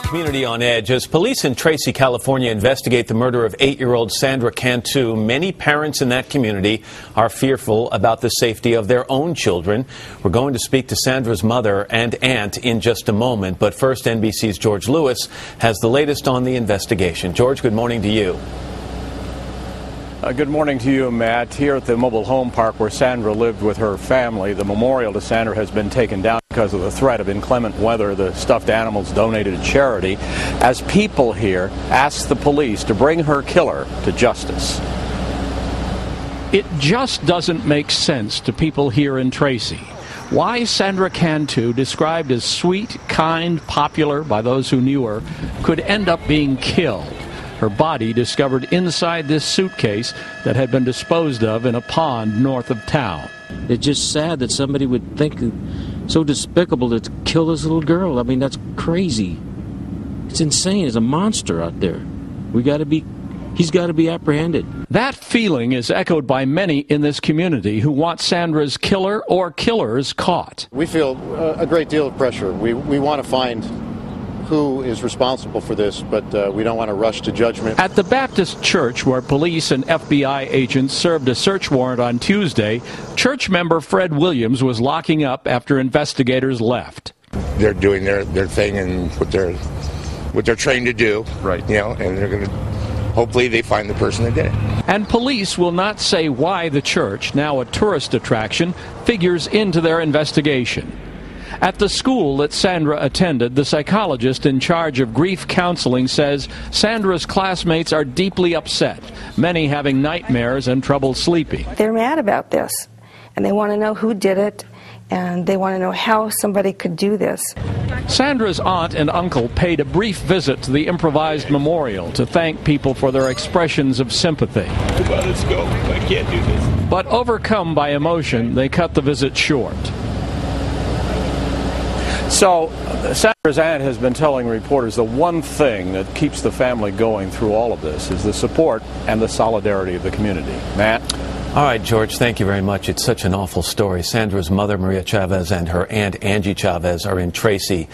Community on edge as police in Tracy, California investigate the murder of 8-year-old Sandra Cantu. Many parents in that community are fearful about the safety of their own children. We're going to speak to Sandra's mother and aunt in just a moment. But first, NBC's George Lewis has the latest on the investigation. George, good morning to you. Good morning to you, Matt. Here at the mobile home park where Sandra lived with her family, the memorial to Sandra has been taken down because of the threat of inclement weather. The stuffed animals donated to charity, as people here ask the police to bring her killer to justice. It just doesn't make sense to people here in Tracy. Why Sandra Cantu, described as sweet, kind, popular by those who knew her, could end up being killed. Her body discovered inside this suitcase that had been disposed of in a pond north of town. It's just sad that somebody would think so despicable to kill this little girl. I mean, that's crazy. It's insane. There's a monster out there. He's got to be apprehended. That feeling is echoed by many in this community who want Sandra's killer or killers caught. We feel a great deal of pressure. We want to find who is responsible for this, but we don't want to rush to judgment. At the Baptist church where police and FBI agents served a search warrant on Tuesday, church member Fred Williams was locking up after investigators left. They're doing their thing and what they're trained to do, right? You know, and they're going to hopefully they find the person that did it. And police will not say why the church, now a tourist attraction, figures into their investigation. At the school that Sandra attended, the psychologist in charge of grief counseling says Sandra's classmates are deeply upset, many having nightmares and trouble sleeping. They're mad about this, and they want to know who did it, and they want to know how somebody could do this. Sandra's aunt and uncle paid a brief visit to the improvised memorial to thank people for their expressions of sympathy. Let's go. I can't do this. But overcome by emotion, they cut the visit short. So, Sandra's aunt has been telling reporters the one thing that keeps the family going through all of this is the support and the solidarity of the community. Matt? All right, George, thank you very much. It's such an awful story. Sandra's mother, Maria Chavez, and her aunt, Angie Chavez, are in Tracy.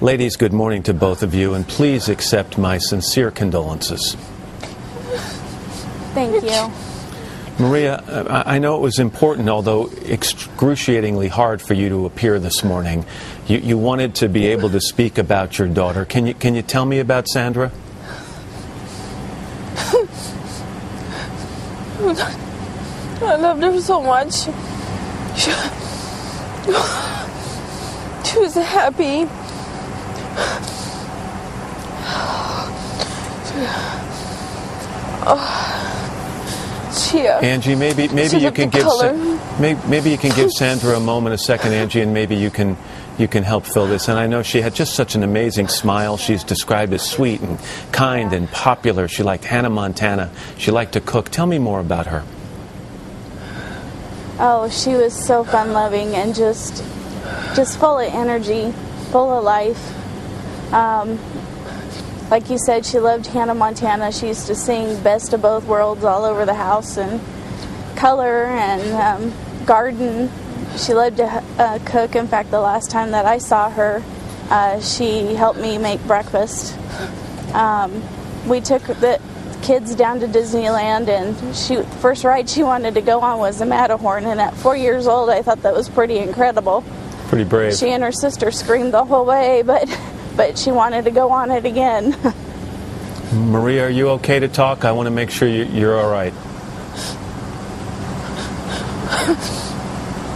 Ladies, good morning to both of you, and please accept my sincere condolences. Thank you. Maria, I know it was important, although excruciatingly hard for you to appear this morning. You wanted to be able to speak about your daughter. Can you tell me about Sandra? I loved her so much. She was happy. Angie, maybe you can give maybe you can give Sandra a second, Angie, and maybe you can help fill this. And I know she had just such an amazing smile. She's described as sweet and kind and popular. She liked Hannah Montana. She liked to cook. Tell me more about her. Oh, she was so fun-loving and just full of energy, full of life. Like you said, she loved Hannah Montana. She used to sing Best of Both Worlds all over the house, and color and garden. She loved to cook. In fact, the last time that I saw her, she helped me make breakfast. We took the kids down to Disneyland, and first ride she wanted to go on was the Matterhorn, and at 4 years old I thought that was pretty incredible. Pretty brave. She and her sister screamed the whole way, but she wanted to go on it again. Maria, are you okay to talk? I want to make sure you're all right.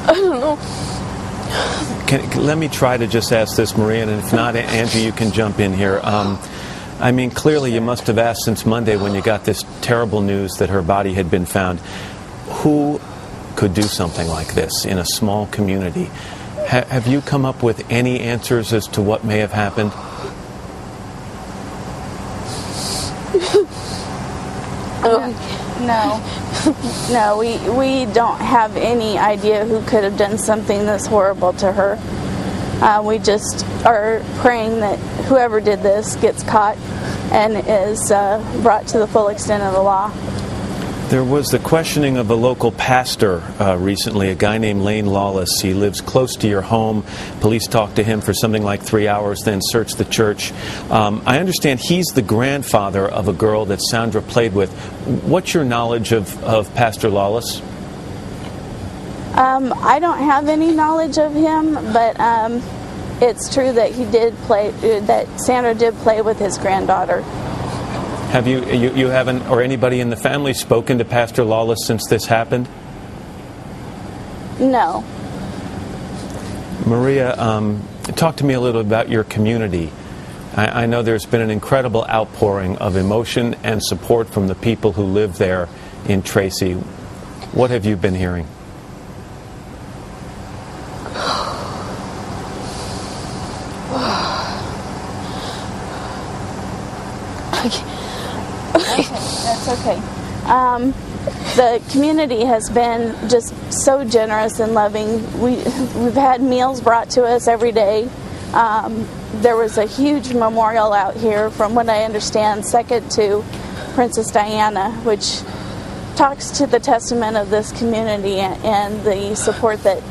I don't know. Let me try to just ask this, Maria, and if not, Angie, you can jump in here. I mean, clearly you must have asked since Monday when you got this terrible news that her body had been found. Who could do something like this in a small community? Have you come up with any answers as to what may have happened? No, we don't have any idea who could have done something this horrible to her. We just are praying that whoever did this gets caught and is brought to the full extent of the law. There was the questioning of a local pastor recently, a guy named Lane Lawless. He lives close to your home. Police talked to him for something like 3 hours, then searched the church. I understand he's the grandfather of a girl that Sandra played with. What's your knowledge of Pastor Lawless? I don't have any knowledge of him, but it's true that he did play, that Sandra did play with his granddaughter. Have you haven't, or anybody in the family, spoken to Pastor Lawless since this happened? No. Maria, talk to me a little about your community. I know there's been an incredible outpouring of emotion and support from the people who live there in Tracy. What have you been hearing? That's okay. The community has been just so generous and loving. We've had meals brought to us every day. There was a huge memorial out here, from what I understand, second to Princess Diana, which talks to the testament of this community and the support that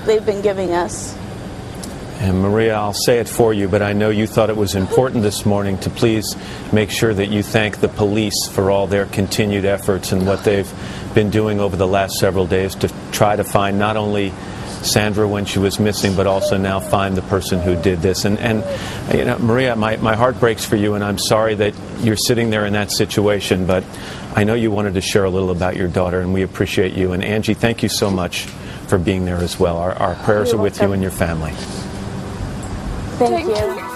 they've been giving us. And Maria, I'll say it for you, but I know you thought it was important this morning to please make sure that you thank the police for all their continued efforts and what they've been doing over the last several days to try to find not only Sandra when she was missing, but also now find the person who did this. And you know, Maria, my heart breaks for you, and I'm sorry that you're sitting there in that situation, but I know you wanted to share a little about your daughter, and we appreciate you. And Angie, thank you so much for being there as well. Our prayers are with you and your family. Thank you.